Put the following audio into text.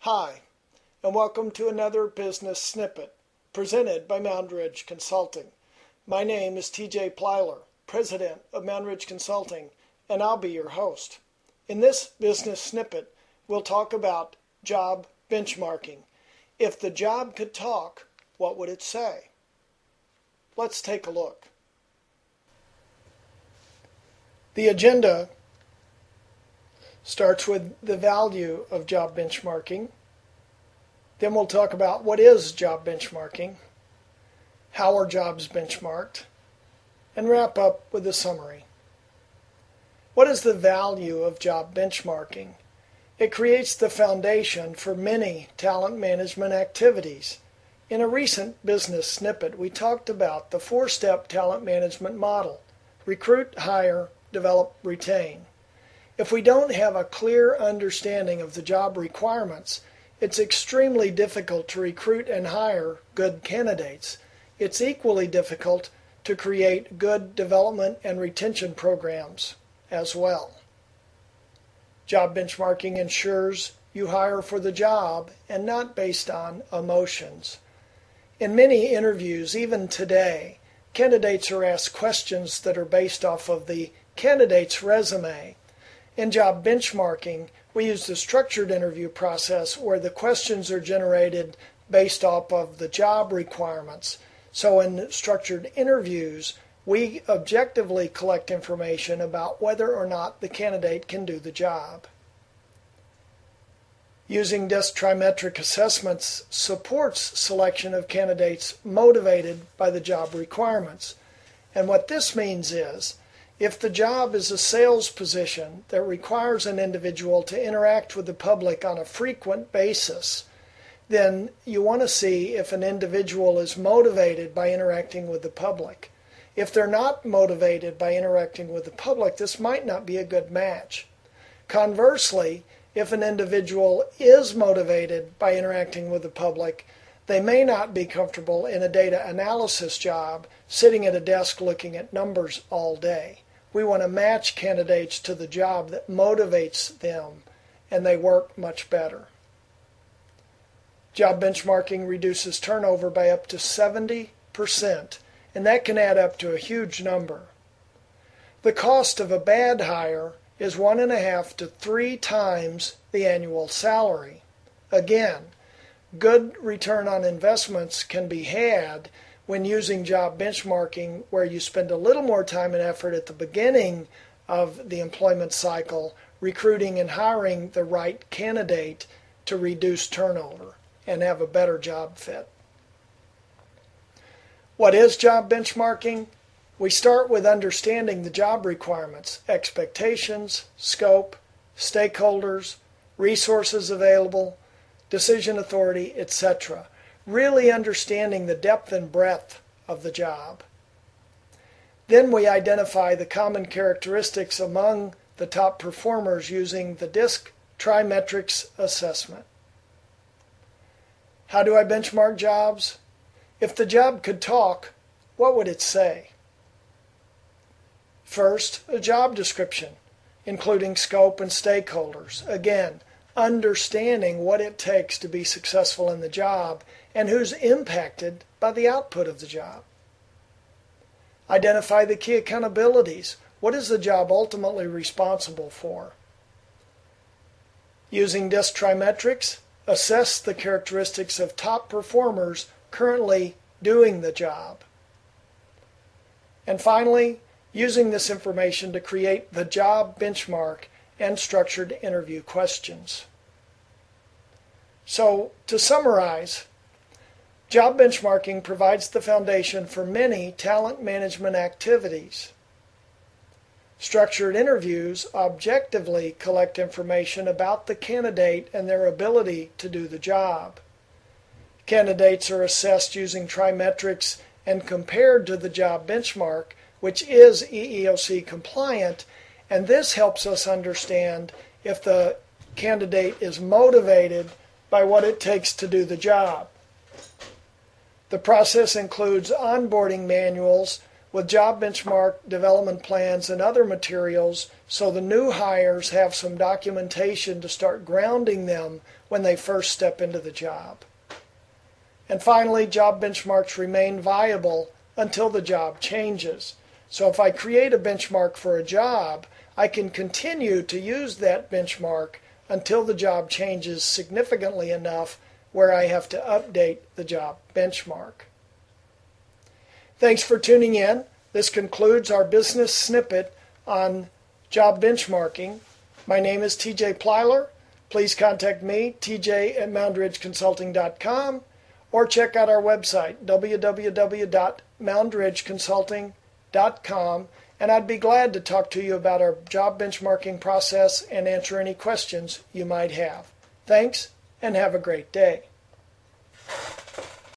Hi, and welcome to another business snippet presented by Mound Consulting. My name is TJ Plyler, President of Mound Consulting, and I'll be your host. In this business snippet, we'll talk about job benchmarking. If the job could talk, what would it say? Let's take a look. The agenda starts with the value of job benchmarking. Then we'll talk about what is job benchmarking, how are jobs benchmarked, and wrap up with a summary. What is the value of job benchmarking? It creates the foundation for many talent management activities. In a recent business snippet, we talked about the four-step talent management model: recruit, hire, develop, retain. If we don't have a clear understanding of the job requirements, it's extremely difficult to recruit and hire good candidates. It's equally difficult to create good development and retention programs as well. Job benchmarking ensures you hire for the job and not based on emotions. In many interviews, even today, candidates are asked questions that are based off of the candidate's resume. In job benchmarking, we use the structured interview process where the questions are generated based off of the job requirements. So in structured interviews, we objectively collect information about whether or not the candidate can do the job. Using DISC TriMetrix assessments supports selection of candidates motivated by the job requirements. And what this means is, if the job is a sales position that requires an individual to interact with the public on a frequent basis, then you want to see if an individual is motivated by interacting with the public. If they're not motivated by interacting with the public, this might not be a good match. Conversely, if an individual is motivated by interacting with the public, they may not be comfortable in a data analysis job, sitting at a desk looking at numbers all day. We want to match candidates to the job that motivates them, and they work much better. Job benchmarking reduces turnover by up to 70%, and that can add up to a huge number. The cost of a bad hire is 1.5 to 3 times the annual salary. Again, good return on investments can be had when using job benchmarking, where you spend a little more time and effort at the beginning of the employment cycle recruiting and hiring the right candidate to reduce turnover and have a better job fit. What is job benchmarking? We start with understanding the job requirements, expectations, scope, stakeholders, resources available, decision authority, etc. Really understanding the depth and breadth of the job. Then we identify the common characteristics among the top performers using the DISC TriMetrix assessment. How do I benchmark jobs? If the job could talk, what would it say? First, a job description, including scope and stakeholders. Again, understanding what it takes to be successful in the job and who's impacted by the output of the job. Identify the key accountabilities. What is the job ultimately responsible for? Using DISC TriMetrix, assess the characteristics of top performers currently doing the job. And finally, using this information to create the job benchmark and structured interview questions. So, to summarize, job benchmarking provides the foundation for many talent management activities. Structured interviews objectively collect information about the candidate and their ability to do the job. Candidates are assessed using TriMetrix and compared to the job benchmark, which is EEOC compliant, and this helps us understand if the candidate is motivated by what it takes to do the job. The process includes onboarding manuals with job benchmark development plans and other materials so the new hires have some documentation to start grounding them when they first step into the job. And finally, job benchmarks remain viable until the job changes. So if I create a benchmark for a job, I can continue to use that benchmark until the job changes significantly enough where I have to update the job benchmark. Thanks for tuning in. This concludes our business snippet on job benchmarking. My name is TJ Plyler. Please contact me, tj@moundridgeconsulting.com, or check out our website, www.moundridgeconsulting.com, and I'd be glad to talk to you about our job benchmarking process and answer any questions you might have. Thanks, and have a great day.